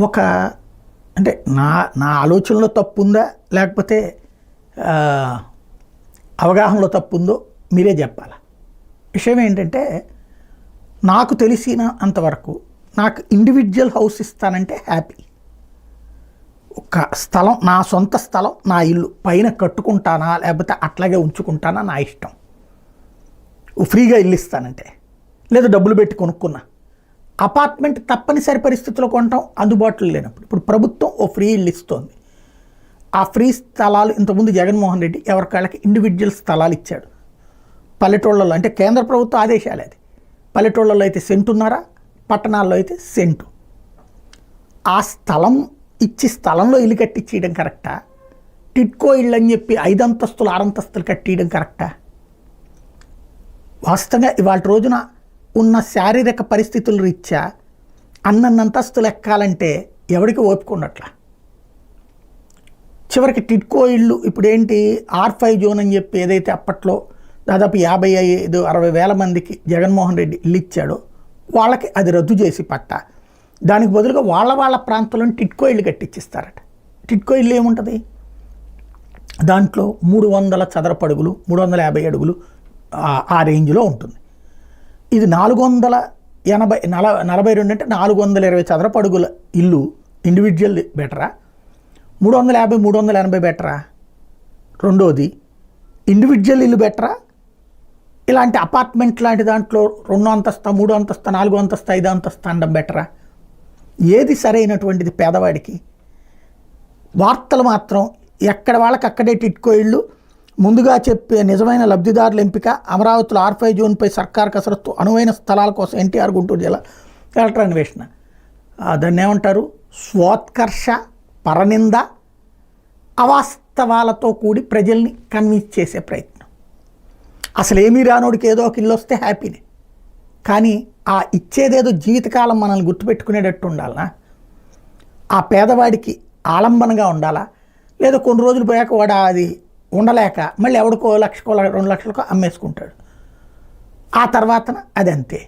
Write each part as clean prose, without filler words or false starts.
ఒక అంటే నా నా ఆలోచనలో తప్పు ఉందా లేకపోతే అవగాహనలో తప్పు ఉందో మీరే చెప్పాలి. విషయం ఏంటంటే నాకు తెలిసిన అంతవరకు నాకు ఇండివిజువల్ హౌస్ ఇస్తానంటే హ్యాపీ. ఒక స్థలం, నా సొంత స్థలం, నా ఇల్లు పైన కట్టుకుంటానా లేకపోతే అట్లాగే ఉంచుకుంటానా నా ఇష్టం. ఫ్రీగా ఇల్లు ఇస్తానంటే, లేదా డబ్బులు పెట్టి కొనుక్కున్నా. అపార్ట్మెంట్ తప్పనిసరి పరిస్థితుల్లో కొనటం అందుబాటులో లేనప్పుడు ఇప్పుడు ప్రభుత్వం ఓ ఫ్రీ ఇల్లు ఇస్తోంది. ఆ ఫ్రీ స్థలాలు ఇంతకుముందు జగన్మోహన్ రెడ్డి ఎవరికాళ్ళకి ఇండివిజువల్ స్థలాలు ఇచ్చాడు. పల్లెటూళ్ళలో అంటే కేంద్ర ప్రభుత్వ ఆదేశాలు అది. పల్లెటూళ్ళలో అయితే సెంటున్నారా, పట్టణాల్లో అయితే సెంటు. ఆ స్థలం ఇచ్చి స్థలంలో ఇల్లు కట్టించేయడం కరెక్టా? టిట్కో ఇళ్ళు అని చెప్పి 5 అంతస్తులు 6 అంతస్తులు కట్టియడం కరెక్టా? వాస్తవంగా ఇవాళ రోజున ఉన్న శారీరక పరిస్థితుల రీత్యా అంతస్తులు ఎక్కాలంటే ఎవరికి ఓపుకున్నట్ల. చివరికి టిట్కో ఇళ్ళు ఇప్పుడేంటి R5 జోన్ అని చెప్పి ఏదైతే అప్పట్లో దాదాపు 55-60 వేల మందికి జగన్మోహన్ రెడ్డి ఇల్లు ఇచ్చాడో వాళ్ళకి అది రద్దు చేసి పట్టా దానికి బదులుగా వాళ్ళ ప్రాంతంలో టిట్కో ఇళ్ళు కట్టించిస్తారట. టిట్కో ఇల్లు ఏముంటుంది, దాంట్లో 300 చదరపు అడుగులు 350 అడుగులు ఆ రేంజ్లో ఉంటుంది. ఇది 442 అంటే 420 చదరపు అడుగుల ఇల్లు ఇండివిజువల్ బెటరా, 350 380 బెటరా? రెండోది ఇండివిజువల్ ఇల్లు బెటరా, ఇలాంటి అపార్ట్మెంట్ లాంటి దాంట్లో 2 అంతస్తు 3 అంతస్తు 4 అంతస్తు 5 అంతస్తు అనడం బెటరా? ఏది సరైనటువంటిది పేదవాడికి? వార్తలు మాత్రం ఎక్కడ వాళ్ళకి అక్కడే టిట్కో ఇళ్ళు, ముందుగా చెప్పే నిజమైన లబ్ధిదారుల ఎంపిక, అమరావతిలో R5 జోన్పై సర్కార్ కసరత్తు, అనువైన స్థలాల కోసం ఎన్టీఆర్ గుంటూరు జిల్లా కలెక్టర్ అన్వేషణ. దాన్ని ఏమంటారు, స్వోత్కర్ష, పరనింద, అవాస్తవాలతో కూడి ప్రజల్ని కన్విన్స్ చేసే ప్రయత్నం. అసలు ఏమీ రానోడికి ఏదో ఒక ఇల్లు వస్తే హ్యాపీనే, కానీ ఆ ఇచ్చేదేదో జీవితకాలం మనల్ని గుర్తుపెట్టుకునేటట్టు ఉండాలా? ఆ పేదవాడికి ఆలంబనగా ఉండాలా? లేదా కొన్ని రోజులు పోయాక వాడు అది ఉండలేక మళ్ళీ ఎవడికో 1 లక్షకో 2 లక్షలకో అమ్మేసుకుంటాడు. ఆ తర్వాతన అది అంతే,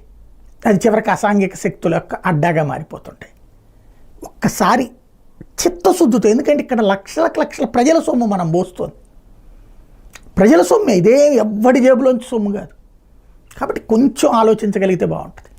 అది చివరికి అసాంఘిక శక్తుల యొక్క అడ్డాగా మారిపోతుంటాయి. ఒక్కసారి చిత్తశుద్ధితో, ఎందుకంటే ఇక్కడ లక్షల ప్రజల సొమ్ము మనం పోస్తుంది, ప్రజల సొమ్మే, ఇదే ఎవ్వడి జేబులోంచి సొమ్ము కాదు. కాబట్టి కొంచెం ఆలోచించగలిగితే బాగుంటుంది.